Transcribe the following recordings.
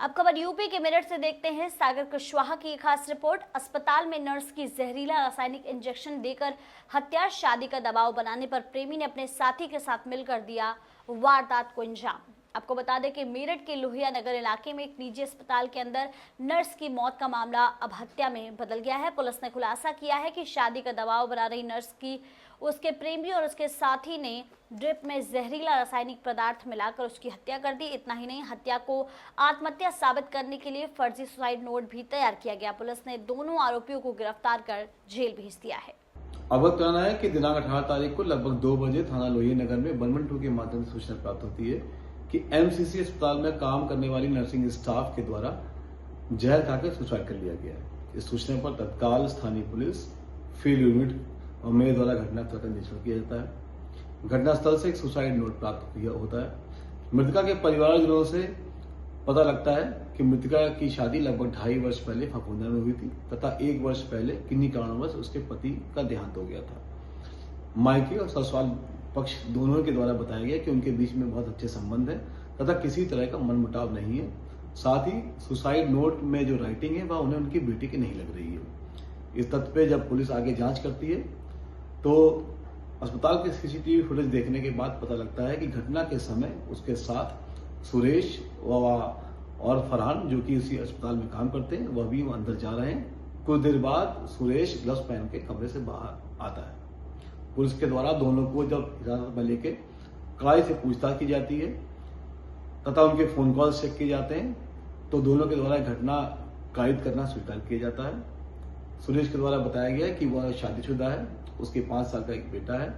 अब खबर यूपी के मेरठ से देखते हैं। सागर कुशवाहा की एक खास रिपोर्ट। अस्पताल में नर्स की जहरीला रासायनिक इंजेक्शन देकर हत्या, शादी का दबाव बनाने पर प्रेमी ने अपने साथी के साथ मिलकर दिया वारदात को अंजाम। आपको बता दें कि मेरठ के लोहिया नगर इलाके में एक निजी अस्पताल के अंदर नर्स की मौत का मामला अब हत्या में बदल गया है। पुलिस ने खुलासा किया है कि शादी का दबाव बना रही नर्स की उसके प्रेमी और उसके साथी ने ड्रिप में जहरीला रासायनिक पदार्थ मिलाकर उसकी हत्या कर दी। इतना ही नहीं, हत्या को आत्महत्या साबित करने के लिए फर्जी सुसाइड नोट भी तैयार किया गया। पुलिस ने दोनों आरोपियों को गिरफ्तार कर जेल भेज दिया है। अवगत कराना है कि दिनांक 18 तारीख को लगभग 2 बजे थाना लोहिया नगर में 112 के माध्यम से सूचना प्राप्त होती है कि एमसीसी अस्पताल में काम करने वाली नर्सिंग स्टाफ के द्वारा जहर खाकर सुसाइड कर लिया गया है। इस सूचना पर तत्काल स्थानीय पुलिस, फील्ड यूनिट और मेरे द्वारा घटनास्थल का निरीक्षण किया जाता है। घटनास्थल से एक सुसाइड नोट प्राप्त होता है। मृतका के परिवारजनों से पता लगता है कि मृतका की शादी लगभग 2.5 वर्ष पहले फफूंदा में हुई थी तथा 1 वर्ष पहले किन्हीं कारणवश उसके पति का देहांत हो गया था। मायके और ससुराल पक्ष दोनों के द्वारा बताया गया कि उनके बीच में बहुत अच्छे संबंध है तथा किसी तरह का मनमुटाव नहीं है। साथ ही सुसाइड नोट में जो राइटिंग है वह उन्हें उनकी बेटी की नहीं लग रही है। इस तथ्य पे जब पुलिस आगे जांच करती है तो अस्पताल के सीसीटीवी फुटेज देखने के बाद पता लगता है कि घटना के समय उसके साथ सुरेश और फरहान, जो कि उसी अस्पताल में काम करते हैं, वह भी अंदर जा रहे हैं। कुछ देर बाद सुरेश ग्लव्स पहन के कमरे से बाहर आता है। पुलिस के द्वारा दोनों को जब हिरासत में लेके कड़ाई से पूछताछ की जाती है तथा उनके फोन कॉल चेक किए जाते हैं तो दोनों के द्वारा घटना कायद करना स्वीकार किया जाता है। सुरेश के द्वारा बताया गया कि वह शादीशुदा है, उसके 5 साल का एक बेटा है।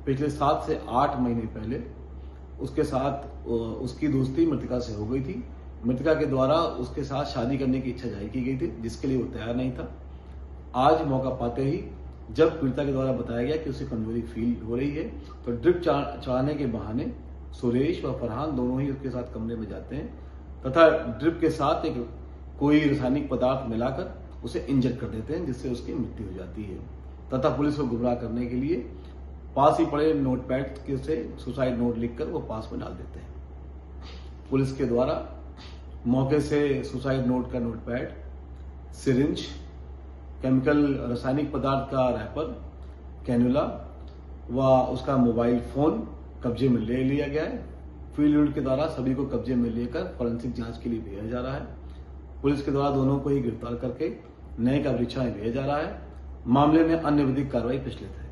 पिछले 7 से 8 महीने पहले उसके साथ उसकी दोस्ती मृतका से हो गई थी। मृतका के द्वारा उसके साथ शादी करने की इच्छा जाहिर की गई थी, जिसके लिए वो तैयार नहीं था। आज मौका पाते ही जब पीड़िता के द्वारा बताया गया कि उसे कमजोरी फील हो रही है तो ड्रिप चढ़ाने के बहाने सुरेश व फरहान दोनों ही उसके साथ कमरे में जाते हैं तथा ड्रिप के साथ एक कोई रासायनिक पदार्थ मिलाकर उसे इंजेक्ट कर देते हैं, जिससे उसकी मृत्यु हो जाती है तथा पुलिस को गुमराह करने के लिए पास ही पड़े नोटपैड के से सुसाइड नोट लिखकर वो पास में डाल देते हैं। पुलिस के द्वारा मौके से सुसाइड नोट का नोटपैड, सिरिंज, केमिकल रासायनिक पदार्थ का रैपर, कैनुला व उसका मोबाइल फोन कब्जे में ले लिया गया है। फील्ड यूनिट के द्वारा सभी को कब्जे में लेकर फॉरेंसिक जांच के लिए भेजा जा रहा है। पुलिस के द्वारा दोनों को ही गिरफ्तार करके न्यायिक परीक्षाएं भेजा जा रहा है। मामले में अन्य विधिक कार्रवाई प्रचलित है।